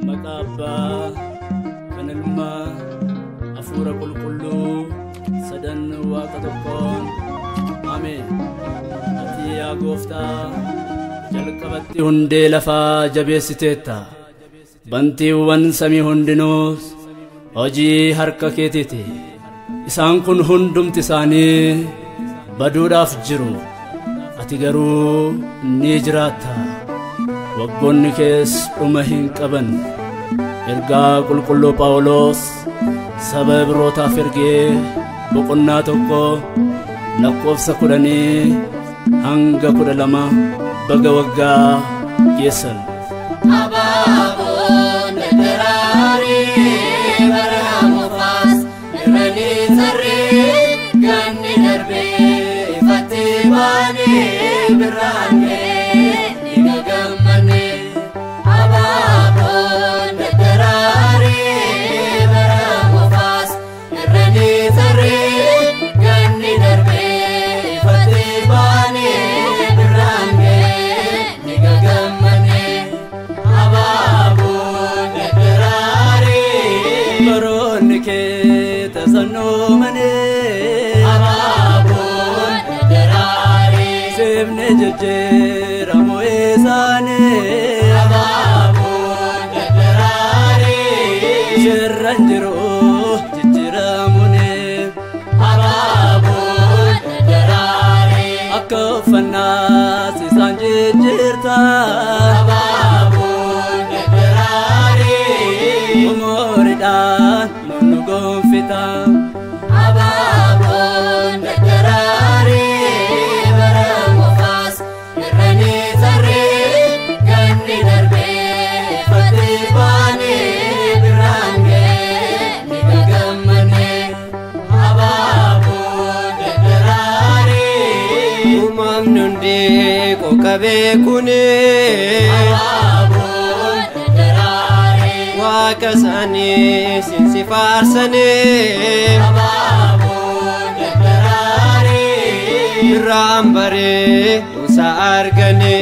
Makaba kanilma afura kulkullu sadan waqatokon amen ati ya gofta jalqabatti hunde lafa jabeessiteetta bantiiwwan samii hundinuus hojii harka keetiiti isaan kun hundumti isaanii baduudhaaf jiru ati garuu ni jiraatta waggoonni kees dhuma hin qaban ergaa qulqulluu Phaawulos saba Ibrootaaf ergee boqonnaa 1 lakkoofsa 10 hanga 12 baga waggaa geessan Abaabon daraari baramuufas irrani sarree ganni darbee ifatti baanee biraanee dhiiga gammannee Abaabon daraari baramuufas irrani sarree ganni darbee ifatti baanee biraanee dhiiga gammannee Abaabon daraari baroonni kee tasannoomanii Abaabon daraari seefne jejjeeramoo isaanii Abaabon daraari sirran jiru jijjiiramuunii Abaabon daraari akka uffannaas isaan jijjiirta Abaabon daraari umuriidhaan nu gonfita Abaabon daraari baramuufas irrani sarree ganni darbee ifatti baanee biraanee dhiiga gammannee Abaabon daraari Uumamni hundi qoqqabee kunii Abaabon daraari Waaqa isaanii sinsi faarsanii Abaabon daraari irraan baree usa arganii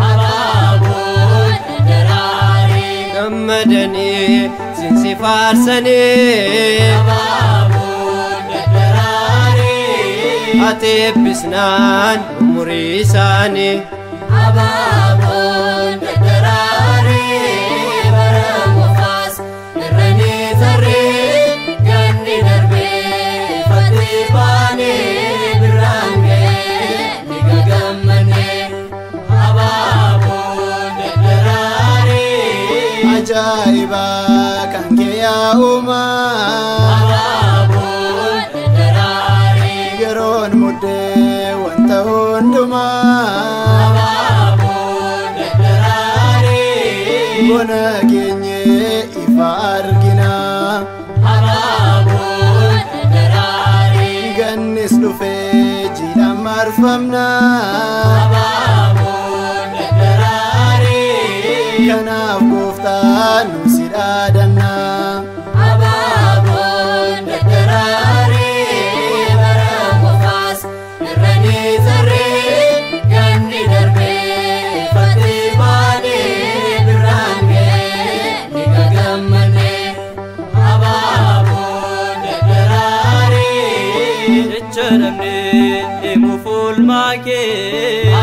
Abaabon daraari gammadanii sinsi faarsanii Abaabon daraari ati eebbisnaan umurii isaanii Abaabon daraari baramuufas irrani sarree ganni darbee ifatti baanee biraanee dhiiga gammannee Abaabon daraari ajaa'iba kan kee yaa uumaa Abaabon daraari yeroon muddee wanta hundumaa Abaabon daraari bona keenye ifa argina Abaabon daraari gannis dhufee jiidhaan marfamna Abaabon daraari kanaaf gooftaa nu si dhaadanna Abaabon daraari baramuufas irrani sarree ganni darbee ifatti baanee biraanee dhiiga gammannee Abaabon daraari jecha namni himuuf oolmaa kee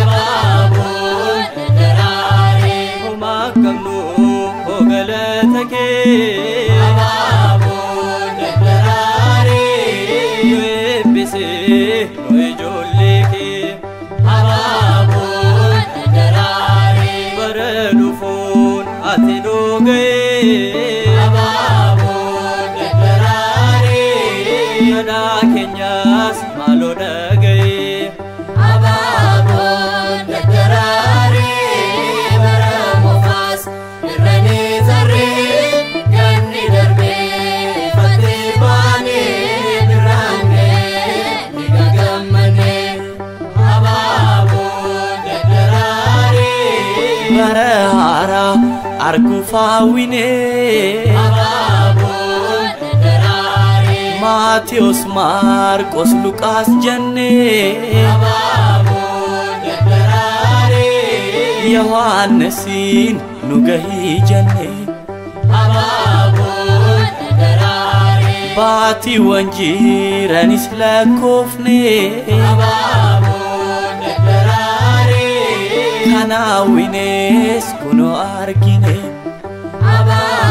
Abaabon daraari homaa qabnu galata kee Abaabon daraari nu eebbisee nu ijoollee kee Abaabon daraari bara dhufuun ati nu ga'ee Abaabon daraari kadhaa keenyas maaloo dhaga'ee Abaabon daraari baramuufas irrani sarree ganni darbee ifatti baanee biraanee dhiiga gammannee Abaabon daraari bara haaraa arguuf hawwinee Abaabon daraari Maatiyos Maarqos Luqaas jennee Abaabon daraari Yohaannisiin نجهي جنة أبابون دراري باتي وانجير نسلا كوفني أبابون دراري كنا وينس كنو أرجيني أبابون